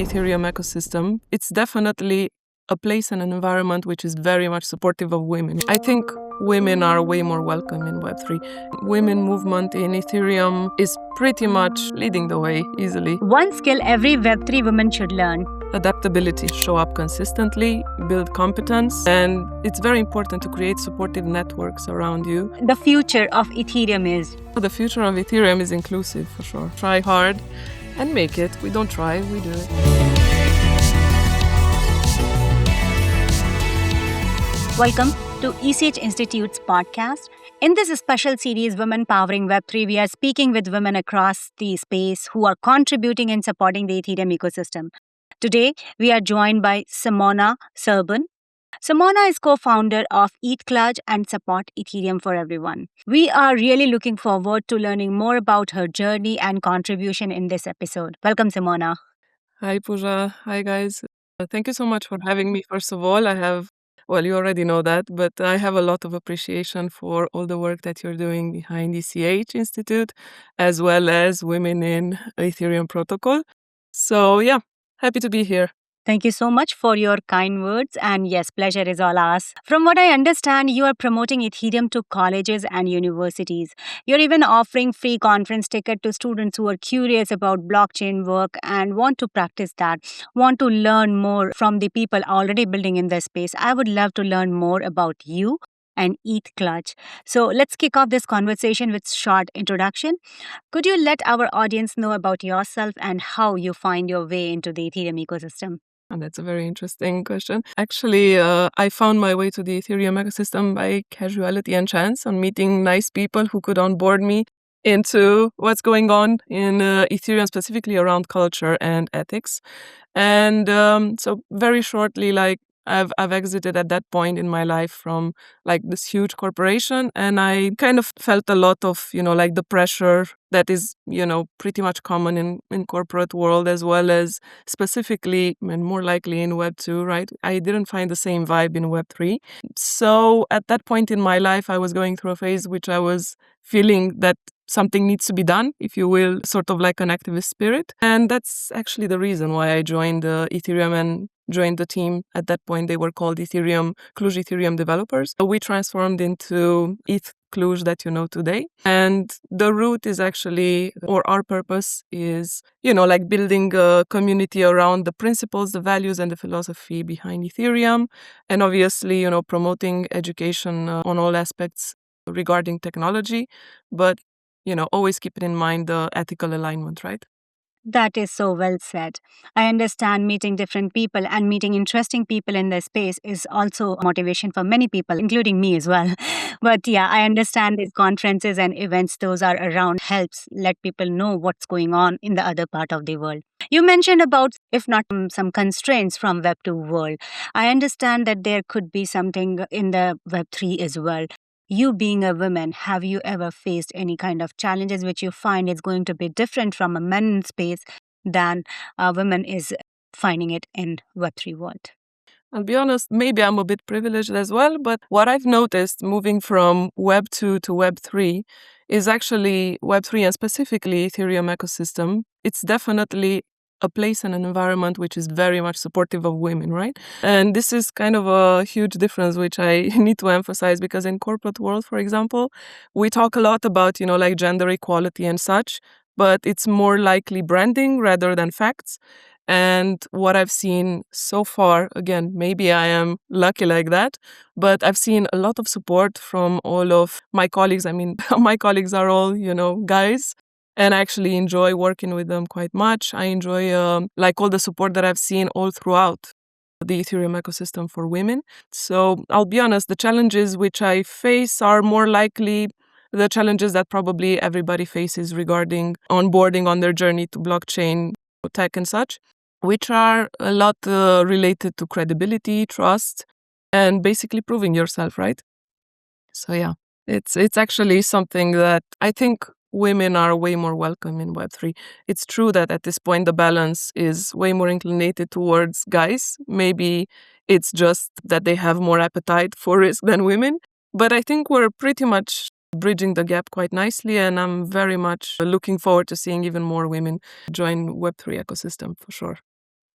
Ethereum ecosystem, it's definitely a place and an environment which is very much supportive of women. I think women are way more welcome in Web3. Women movement in Ethereum is pretty much leading the way easily. One skill every Web3 woman should learn. Adaptability, show up consistently, build competence, and it's very important to create supportive networks around you. The future of Ethereum is? The future of Ethereum is inclusive, for sure. Try hard and make it. We don't try, we do it. Welcome to ECH Institute's podcast. In this special series, Women Powering Web3, we are speaking with women across the space who are contributing and supporting the Ethereum ecosystem. Today, we are joined by Simona Serban. Simona is co-founder of ETH Cluj and Support Ethereum for Everyone. We are really looking forward to learning more about her journey and contribution in this episode. Welcome, Simona. Hi, Pooja. Hi, guys. Thank you so much for having me. First of all, you already know that, but I have a lot of appreciation for all the work that you're doing behind ECH Institute, as well as Women in Ethereum Protocol. So, yeah, happy to be here. Thank you so much for your kind words. And yes, pleasure is all ours. From what I understand, you are promoting Ethereum to colleges and universities. You're even offering free conference ticket to students who are curious about blockchain work and want to practice that, want to learn more from the people already building in this space. I would love to learn more about you and ETH Cluj. So let's kick off this conversation with short introduction. Could you let our audience know about yourself and how you find your way into the Ethereum ecosystem? And that's a very interesting question. Actually, I found my way to the Ethereum ecosystem by casuality and chance on meeting nice people who could onboard me into what's going on in Ethereum, specifically around culture and ethics. And so very shortly, I've exited at that point in my life from this huge corporation, and I kind of felt a lot of, the pressure that is, pretty much common in corporate world, as well as specifically and more likely in Web 2, right? I didn't find the same vibe in Web 3. So at that point in my life, I was going through a phase which I was feeling that something needs to be done, if you will, sort of like an activist spirit. And that's actually the reason why I joined Ethereum and joined the team. At that point, they were called Cluj Ethereum developers. So we transformed into ETH Cluj that you know today. And the root is actually, or our purpose is, building a community around the principles, the values, and the philosophy behind Ethereum. And obviously, promoting education on all aspects regarding technology. But always keep it in mind the ethical alignment, right? That is so well said. I understand meeting different people and meeting interesting people in the space is also motivation for many people, including me as well. But yeah, I understand these conferences and events, those are around, helps let people know what's going on in the other part of the world. You mentioned about, if not some constraints from Web 2 world. I understand that there could be something in the Web 3 as well. You being a woman, have you ever faced any kind of challenges which you find is going to be different from a man in space than a woman is finding it in Web3 world? I'll be honest, maybe I'm a bit privileged as well, but what I've noticed moving from Web 2 to Web 3 is actually Web 3 and specifically Ethereum ecosystem. It's definitely a place and an environment which is very much supportive of women, right? And this is kind of a huge difference which I need to emphasize, because in corporate world, for example, we talk a lot about, gender equality and such, but it's more likely branding rather than facts. And what I've seen so far, again, maybe I am lucky like that, but I've seen a lot of support from all of my colleagues. I mean, my colleagues are all, guys. And I actually enjoy working with them quite much. I enjoy all the support that I've seen all throughout the Ethereum ecosystem for women. So I'll be honest, the challenges which I face are more likely the challenges that probably everybody faces regarding onboarding on their journey to blockchain, tech and such, which are a lot related to credibility, trust, and basically proving yourself, right? So yeah, it's actually something that I think women are way more welcome in Web3. It's true that at this point the balance is way more inclinated towards guys. Maybe it's just that they have more appetite for risk than women. But I think we're pretty much bridging the gap quite nicely, and I'm very much looking forward to seeing even more women join Web3 ecosystem for sure.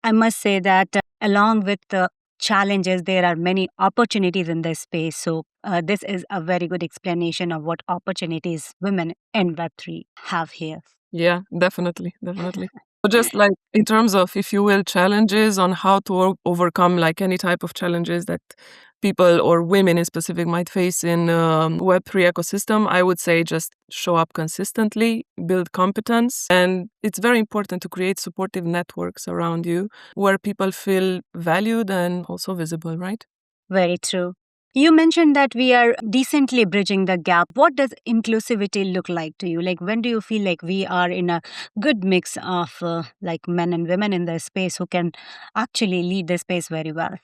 I must say that along with the challenges, there are many opportunities in this space. So, this is a very good explanation of what opportunities women in Web3 have here. Yeah, definitely, definitely. But just like in terms of, if you will, challenges on how to overcome like any type of challenges that people or women in specific might face in Web3 ecosystem, I would say just show up consistently, build competence, and it's very important to create supportive networks around you where people feel valued and also visible, right? Very true. You mentioned that we are decently bridging the gap. What does inclusivity look like to you? Like, when do you feel like we are in a good mix of like men and women in the space who can actually lead the space very well?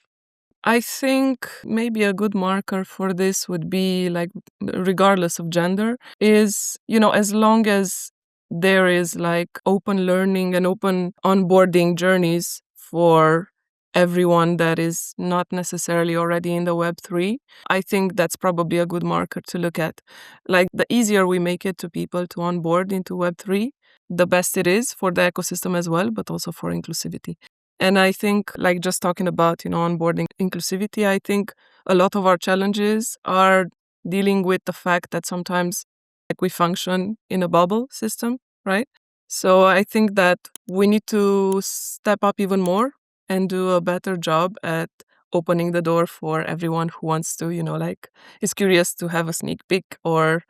I think maybe a good marker for this would be like, regardless of gender, is, as long as there is like open learning and open onboarding journeys for everyone that is not necessarily already in the Web3, I think that's probably a good marker to look at. Like, the easier we make it to people to onboard into Web3, the best it is for the ecosystem as well, but also for inclusivity. And I think, like, just talking about, onboarding inclusivity, I think a lot of our challenges are dealing with the fact that sometimes like we function in a bubble system, right? So I think that we need to step up even more and do a better job at opening the door for everyone who wants to, like, is curious to have a sneak peek or,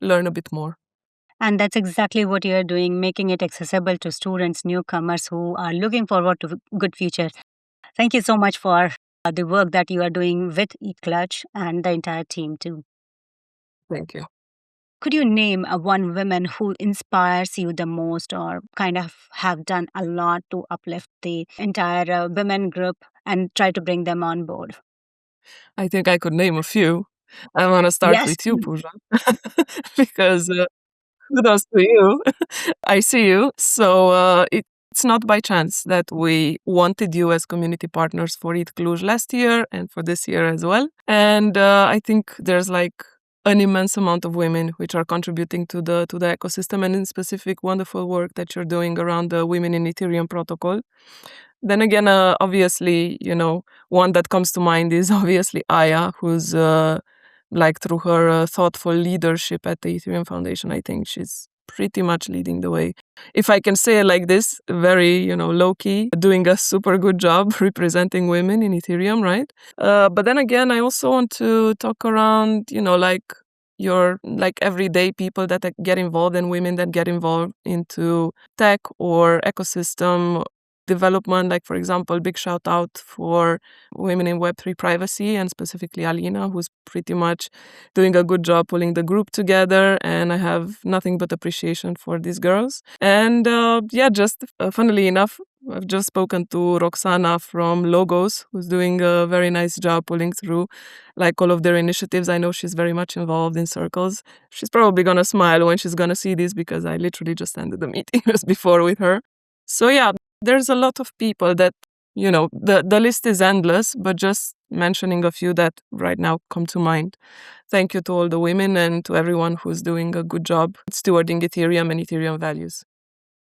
learn a bit more. And that's exactly what you're doing, making it accessible to students, newcomers who are looking forward to good future. Thank you so much for the work that you are doing with ETH Cluj and the entire team too. Thank you. Could you name one woman who inspires you the most or kind of have done a lot to uplift the entire women group and try to bring them on board? I think I could name a few. I want to start Yes. with you, Pooja, because kudos to you. I see you. So it's not by chance that we wanted you as community partners for ETH Cluj last year and for this year as well. And I think there's like an immense amount of women which are contributing to the ecosystem, and in specific wonderful work that you're doing around the women in Ethereum protocol. Then again, obviously, one that comes to mind is obviously Aya, who's like, through her thoughtful leadership at the Ethereum Foundation, I think she's pretty much leading the way. If I can say it like this, very, low key, doing a super good job representing women in Ethereum, right? But then again, I also want to talk around, like, your like everyday people that get involved and women that get involved into tech or ecosystem development. Like, for example, big shout out for women in Web3 privacy, and specifically Alina, who's pretty much doing a good job pulling the group together. And I have nothing but appreciation for these girls. And yeah, just funnily enough, I've just spoken to Roxana from Logos, who's doing a very nice job pulling through like all of their initiatives. I know she's very much involved in circles. She's probably gonna smile when she's gonna see this, because I literally just ended the meeting just before with her. So yeah, there's a lot of people that, the list is endless, but just mentioning a few that right now come to mind. Thank you to all the women and to everyone who's doing a good job stewarding Ethereum and Ethereum values.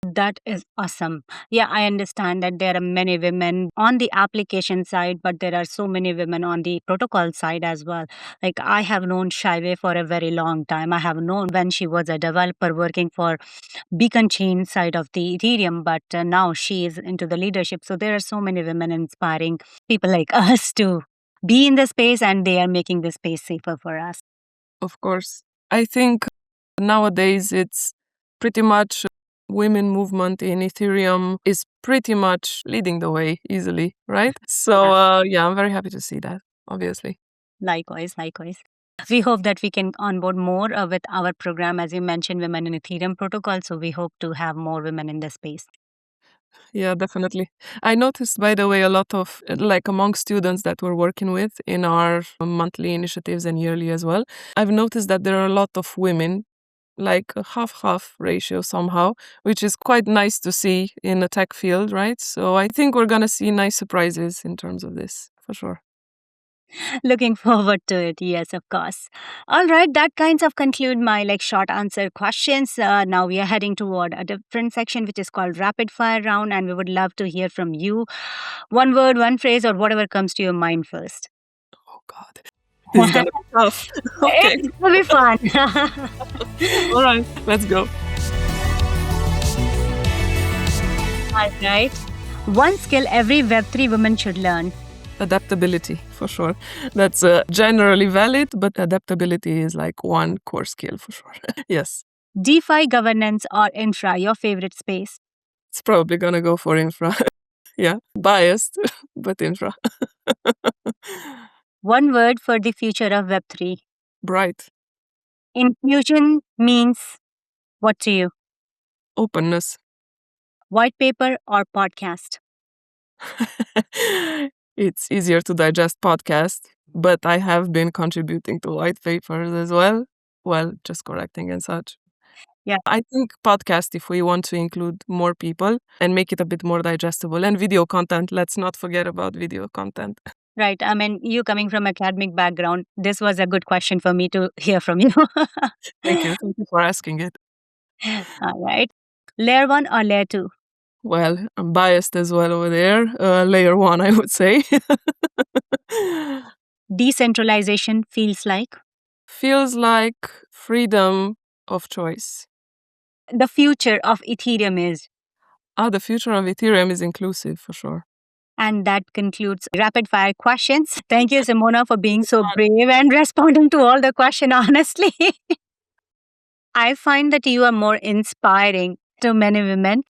That is awesome. Yeah, I understand that there are many women on the application side, but there are so many women on the protocol side as well. Like, I have known Shaive for a very long time. I have known when she was a developer working for Beacon Chain side of the Ethereum, but now she is into the leadership. So there are so many women inspiring people like us to be in the space, and they are making the space safer for us. Of course. I think nowadays it's pretty much women movement in Ethereum is pretty much leading the way easily, right? So yeah, I'm very happy to see that, obviously. Likewise, likewise. We hope that we can onboard more with our program, as you mentioned, Women in Ethereum protocol. So we hope to have more women in the space. Yeah, definitely. I noticed, by the way, a lot of, like, among students that we're working with in our monthly initiatives and yearly as well, I've noticed that there are a lot of women, like a half-half ratio somehow, which is quite nice to see in the tech field, right? So I think we're gonna see nice surprises in terms of this, for sure. Looking forward to it. Yes, of course. All right, that kinds of conclude my short answer questions. Now we are heading toward a different section, which is called rapid fire round, and we would love to hear from you. One word, one phrase, or whatever comes to your mind first. Oh God, this is gonna be tough. Okay, It will be fun. all right, let's go. All right. One skill every Web3 woman should learn. Adaptability, for sure. That's generally valid, but adaptability is like one core skill for sure. Yes, DeFi governance or infra, your favorite space. it's probably gonna go for infra. Yeah, biased, but infra. One word for the future of Web3. Bright. Infusion means what to you? Openness. White paper or podcast? It's easier to digest podcast, but I have been contributing to white papers as well. Well, just correcting and such. Yeah. I think podcast, if we want to include more people and make it a bit more digestible, and video content, let's not forget about video content. Right. I mean, you coming from academic background, this was a good question for me to hear from you. Thank you. Thank you for asking it. All right. Layer 1 or layer 2? Well, I'm biased as well over there. Layer 1, I would say. Decentralization feels like? Feels like freedom of choice. The future of Ethereum is? The future of Ethereum is inclusive for sure. And that concludes rapid fire questions. Thank you, Simona, for being so brave and responding to all the questions honestly. I find that you are more inspiring to many women.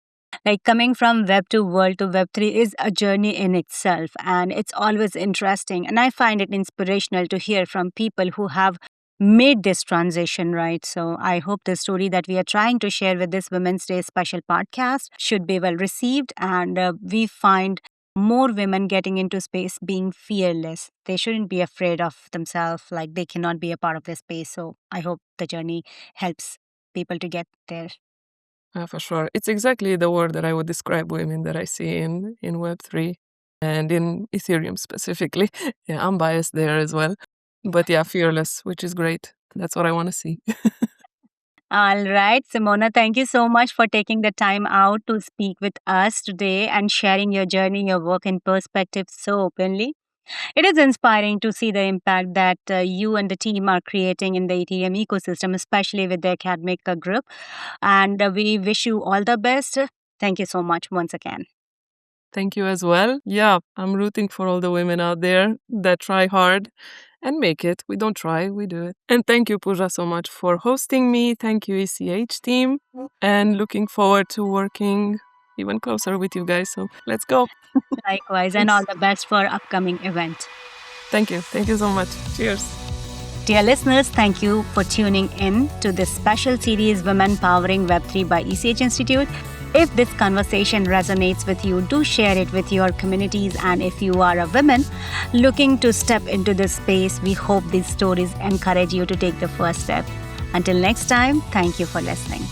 Like coming from Web 2 world to Web 3 is a journey in itself, and it's always interesting. And I find it inspirational to hear from people who have made this transition, right? So I hope the story that we are trying to share with this Women's Day special podcast should be well received, and we find more women getting into space being fearless. They shouldn't be afraid of themselves, like they cannot be a part of this space. So I hope the journey helps people to get there. For sure. It's exactly the word that I would describe women that I see in Web3 and in Ethereum specifically. Yeah, I'm biased there as well. But yeah, fearless, which is great. That's what I want to see. All right, Simona, thank you so much for taking the time out to speak with us today and sharing your journey, your work, and perspective so openly. It is inspiring to see the impact that you and the team are creating in the Ethereum ecosystem, especially with the academic group. And we wish you all the best. Thank you so much once again. Thank you as well. Yeah, I'm rooting for all the women out there that try hard and make it. We don't try, we do it. And thank you, Pooja, so much for hosting me. Thank you, ECH team. And looking forward to working even closer with you guys. So let's go. Likewise, and all the best for upcoming event. Thank you. Thank you so much. Cheers. Dear listeners, thank you for tuning in to this special series, Women Powering Web3 by ECH Institute. If this conversation resonates with you, do share it with your communities. And if you are a woman looking to step into this space, we hope these stories encourage you to take the first step. Until next time, thank you for listening.